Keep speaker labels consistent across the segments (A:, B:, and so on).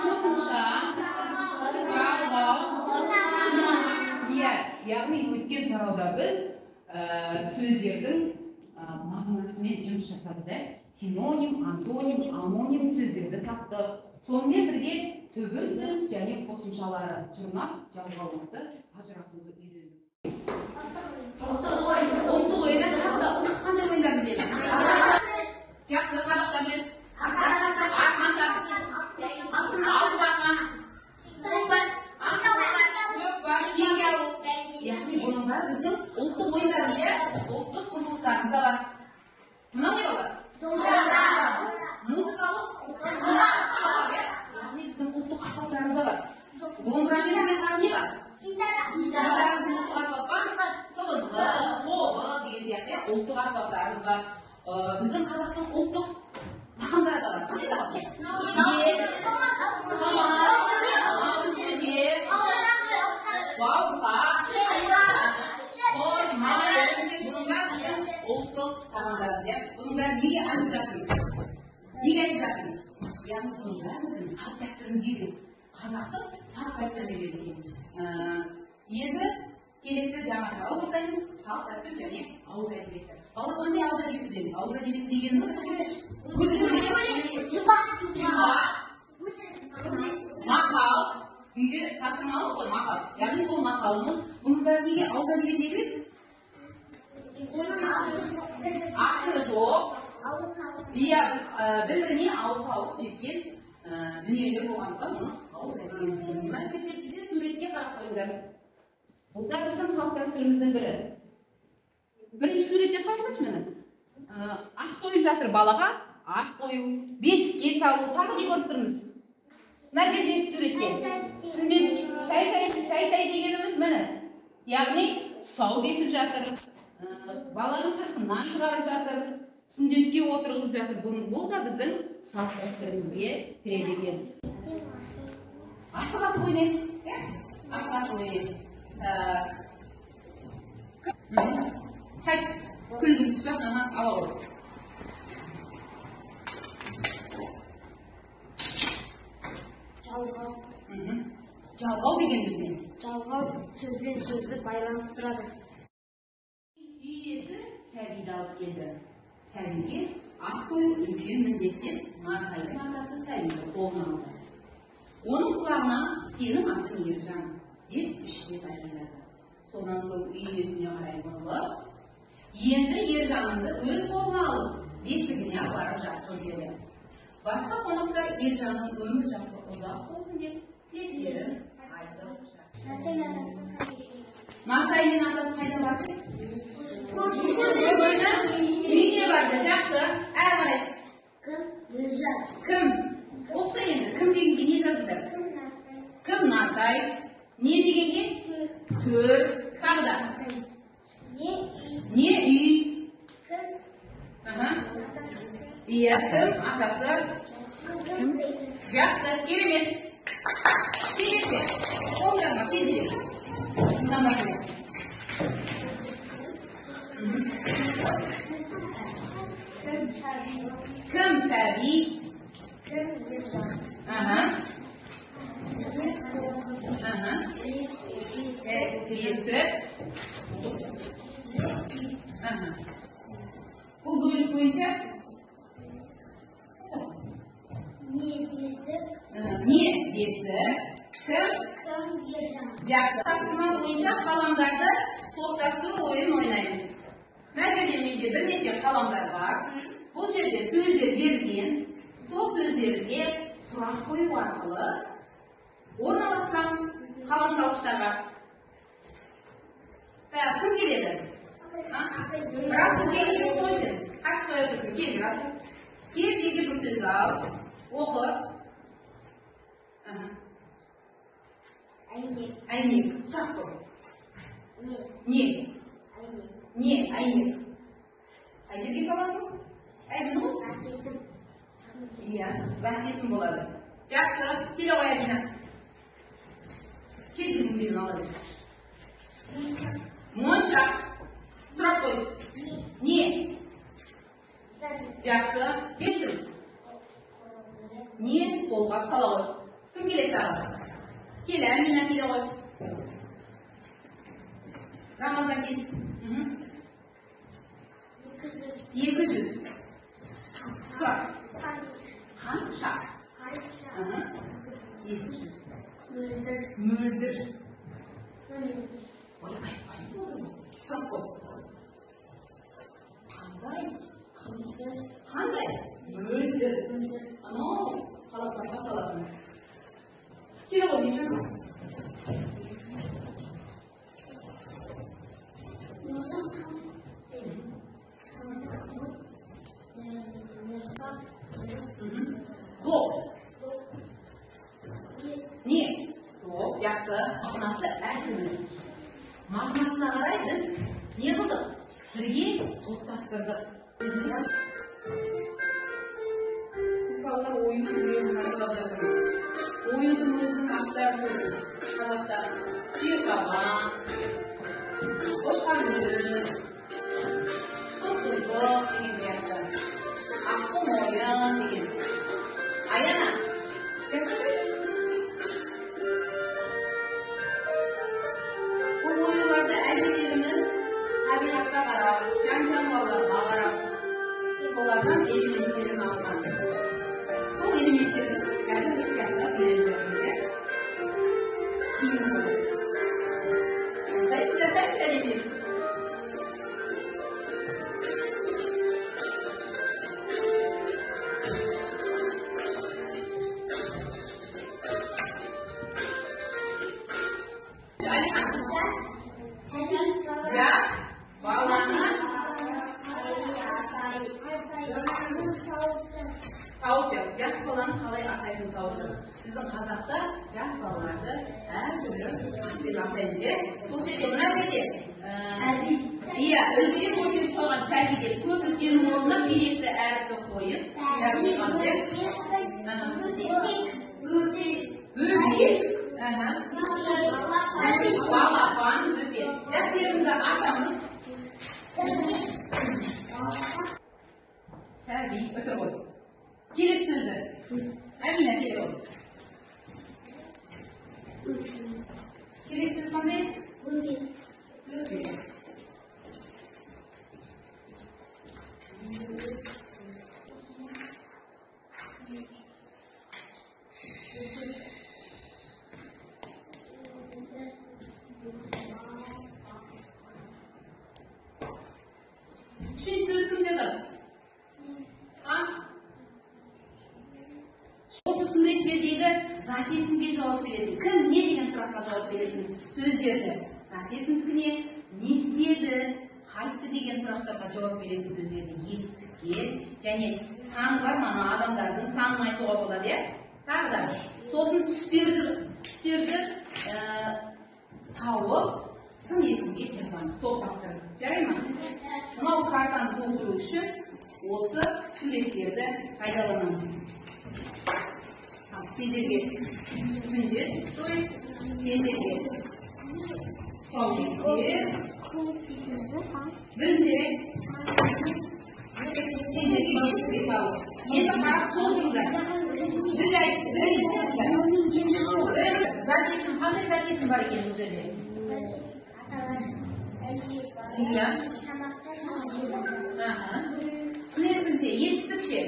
A: қосымша, жалғау. Яғни өткен тарауда біз сөздердің мағынасымен жұмыс жасады. Синоним, антоним, амоним сөздерді таптық. Сонымен бірге түбір сөз және қосымшалары жұрнақ, жалғаулықты ажыратуды үйрендік. Ұлттық ойында қандай ойындар білеміз? Жақсы, қазақша білесіз. Арқан тартыс. Алтыбақан. Көкпар, теңге алу. Яғни бұның бәрі біздің ұлттық ойындарымыз, ұлттық құндылықтарымызда бар. Мынау не болады? Музыкалық. Яғни біздің ұлттық аспаптарымызда бар. Домбырамен бірге тағы не бар? Гитарамыздың ұлттық аспаптары сыбызғы, қобыз деген сияқты ұлттық аспаптарымыз бар. Біздің қазақтың ұлттық тағамдары да бар. Қандай тағам? Бауырсақ, қой, май, ірімшік, бұның бәрі ұлттық тағамдарымыз. Бұның бәрі неге айтып жатырмыз? Неге айтып жатырмыз? Яғни бұның бәрі біздің салт дәстүрімізге де қазақтың салт дәстүріне берілген. Енді келесі жаңа тарау бастаймыз. Салт дәстүр және ауыз әдебиеті. Балалар қандай ауыз әдебиеті білеміз? Ауыз әдебиеті дегеніміз мақал. Үйде тапсырмалық қой мақал. Яғни сол мақалымыз. Бұның бәрі неге ауыз әдебиетіне кіреді? Авторы жоқ. Иә, бір-біріне ауыз жеткен дүниелер болғандықтан мұны ауыз әдебиеті дейміз. Мына суретте суретке қарап қойыңдар. Бұл да біздің салт дәстүріміздің бірі. Бірінші суретте қараңызшы мені. Ат қойып жатыр балаға, ат қою, бесікке салу, тағы не көріп тұрмыз? Мына жердегі суретте. Сүндет тай дегеніміз міне. Яғни тұсау кесіп жатыр. Баланың тырқынан шығарып жатыр. Сүндетке отырғызып жатыр. Бұл да біздің салт дәстүрімізге кіреді екен. Асық аты ойнайды. Асық аты ойнайды. Қай түс? Күлдің түс пе? Ала ғой.
B: Жалғау.
A: Жалғау дегеніміз не?
B: Жалғау сөзбен сөзді байланыстырады.
A: Үй иесі сәбиді алып келді. Сәбиге ат қою үлкен міндеттен Марқайдың атасы сәбиді қолына алды. Оның құлағына сенің атың Ержан деп үш рет айғайлады. Сонан соң үй иесіне қарай бұрылып, енді Ержанымды өз қолына алып, бесігіне барып жатқыз деді. Басқа қонақтар Ержанның өмір жасы ұзақ болсын деп тілектерін айтып жатыр. Марқайдың атасы қайда барды? Үйіне барды. Жақсы. Әрі қарай.
B: Кім? Ержан.
A: Кім? Оқса енді. Кім дегенге не жазылды? Кім? Нартай. Не дегенге? Төр. Тағы да. Не үй?
B: Кім?
A: Иә, кім? Атасы. Кім? Жақсы. Керемет. Кезекте. Қолдырма. Кезек. Шындан басында. Кім сәби?
B: Кім? Ержан.
A: Бесік. Бұл бөлік бойынша?
B: Не бесік?
A: Не бесік? Кім?
B: Кім? Ержан.
A: Жақсы. Тапсырма бойынша қаламдарды топтастыру ойын ойнаймыз. Мына жерде менде бірнеше қаламдар бар. Бұл жерде сөздер берілген. Сол сөздерге сұрақ қою арқылы орналастырамыз қалам салғыштарға. Кім келеді? Расул келеді сойсын. Қатыс қоя тұрсын. Кел, Расул. Кел, жерге бір сөзді ал. Оқы. Әйнек. Сұрақ қой. Не? Не? Әйнек. Қай жерге саласың? Әйнек? Иә, зат есім болады. Жақсы. Келе қоя Дина. Келдің мен алады. Моншақ. Сұрақ қой. Не? Жақсы. Бесін. не қолғап сала ғой. Кім келеді тағы? Келі, Әмина келе ғой. Рамазан кел. 200. Сұрақ. Қанша? 700. Мөлдір. Сұрақ қой. Қандай? Мөлдір. Анау қалапсарға саласын. Келе ғой, не жаңа? Топ. Не? Топ, жақсы. Мағынасы әртүрлі. Мағынасына қарай біз не қылдық? Бірге топтастырдық. Біз балалар ойын түрлерін қаралап жатырмыз. Ойындың өзінің аттарын көрді. Қазақта түйекаба, қошқармүйіз, құс-тұмсық деген сияқты. Аққұм ойын деген. Аяна, жасасың? Бұл ойындарды әжелеріміз табиғатқа қарап, жан-жануарларға қарап, солардан элементтерін алған. Сол элементтерді қазір біз жасап үйреніп кейін болады. Жасайық әлемет. Жас баланы тауып жас баланы қалай атайтын тауып жас. Біздің қазақта жас балаларды әртүрлі атпен атаймыз. Сол жерде мына жерде иә, үлгіде көрсетіп қойған сәби деп көп өткеннің орнына керекті әріпті қойып жазып бөбек, балапан, бөбек. Дәптерімізді ашамыз. Сәби, өтір ғой. Келесі сөзді. Әмина келе ғой. Келесі сөз қандай? Бөбек. Үшінші сөз кім жазады? Осы суреттердегі зат есімге жауап беретін, кім не деген сұраққа жауап беретін сөздерді зат есімдікіне, не істеді, қайтты деген сұрақтарға жауап беретін сөздерді етістікке және саны бар мана адамдардың санын айтуға болады, тағы да. Сосын түстерді тауып сын есімге жазамыз, топтастырып. Жарай ма? Мынау картаны толтыру үшін осы суреттерді пайдаланамыз. Сендерге түсіндер, сендерге тұсау келсе, бірінде сендерге есіпке салып, еші қарап толтырыңдар. Біз зат есім, қандай зат есім бар екен бұл жерде? Иә. Сын есімше, етістікше?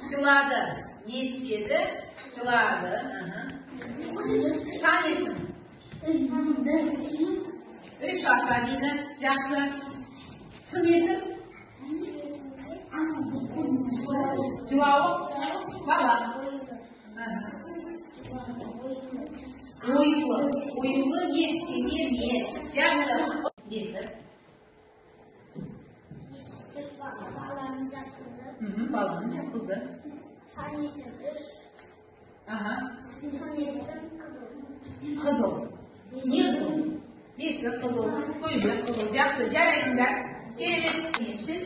A: Жылады. Не істеді? Жылады. Сан есім? 3 шаққа дейіні. Жақсы. Сын есім? Жылауы? Бала. Ойылы. Ойылы не? Жақсы. Бесік. Баланы жаққызды. Сан есім 3. Сан есім қызыл. Не қызыл? Бесік қызыл, көйлек қызыл. Жақсы, жарайсыңдар. Керемет. Ешін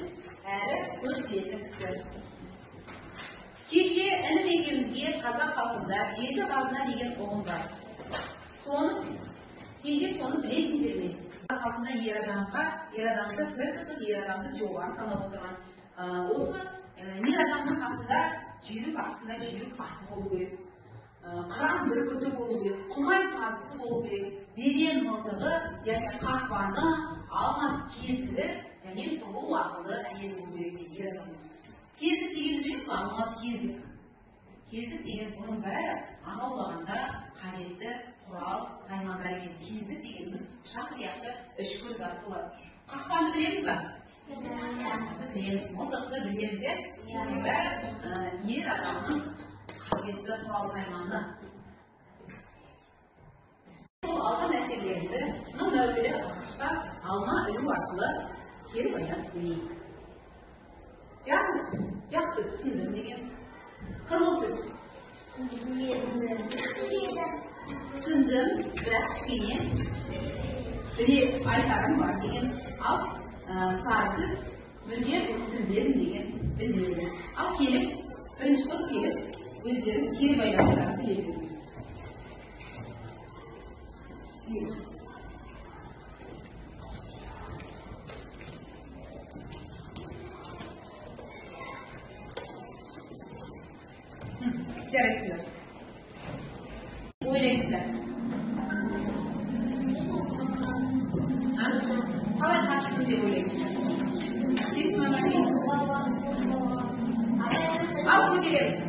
A: әрі өтпеді кісі. Кеше інім екеумізге қазақ халқында 7 қазына деген ұғым бар. Сендер соны білесіңдер ме? Қазақ халқында ер адамды бір тұтып, ер адамды жоғары санап отырған. Осы ер адамның қасында жүйрік астында жүйрік аты болу керек, қыран бүркіті болу керек, құмай тазысы болу керек, берен мылтығы және қақпаны, алмас кездігі және сұлу ақылды әйел болу керек дейді ер адам. Кездік деген білеміз бе? Алмас кездік. Кездік деген бұның бәрі аң аулағанда қажетті құрал, саймандар екен. Кездік дегеніміз пышақ сияқты үшкір зат болады. Қақпанды білеміз бе? Білеміз. Мылтықты білеміз, бәрі ер адамның қажетті құрал сайманы. Сол алған нәрселерді мына мәуелі ағашқа алма ілу арқылы келіп айтасыз. Жасыл түс, жақсы түсіндім деген. Қызыл түс. Түсіндім, бірақ кішкене біле айтарым бар деген. Ал сары түс, мүлдем түсінбедім деген білмейді. Ал келіп, бірінші топ келіп, өздерін кері байланыстарын біле бермейді. Жарайсыздар. Ойлайсыздар. Қалай қатысты деп ойлайсыздар? Ал көтереміз.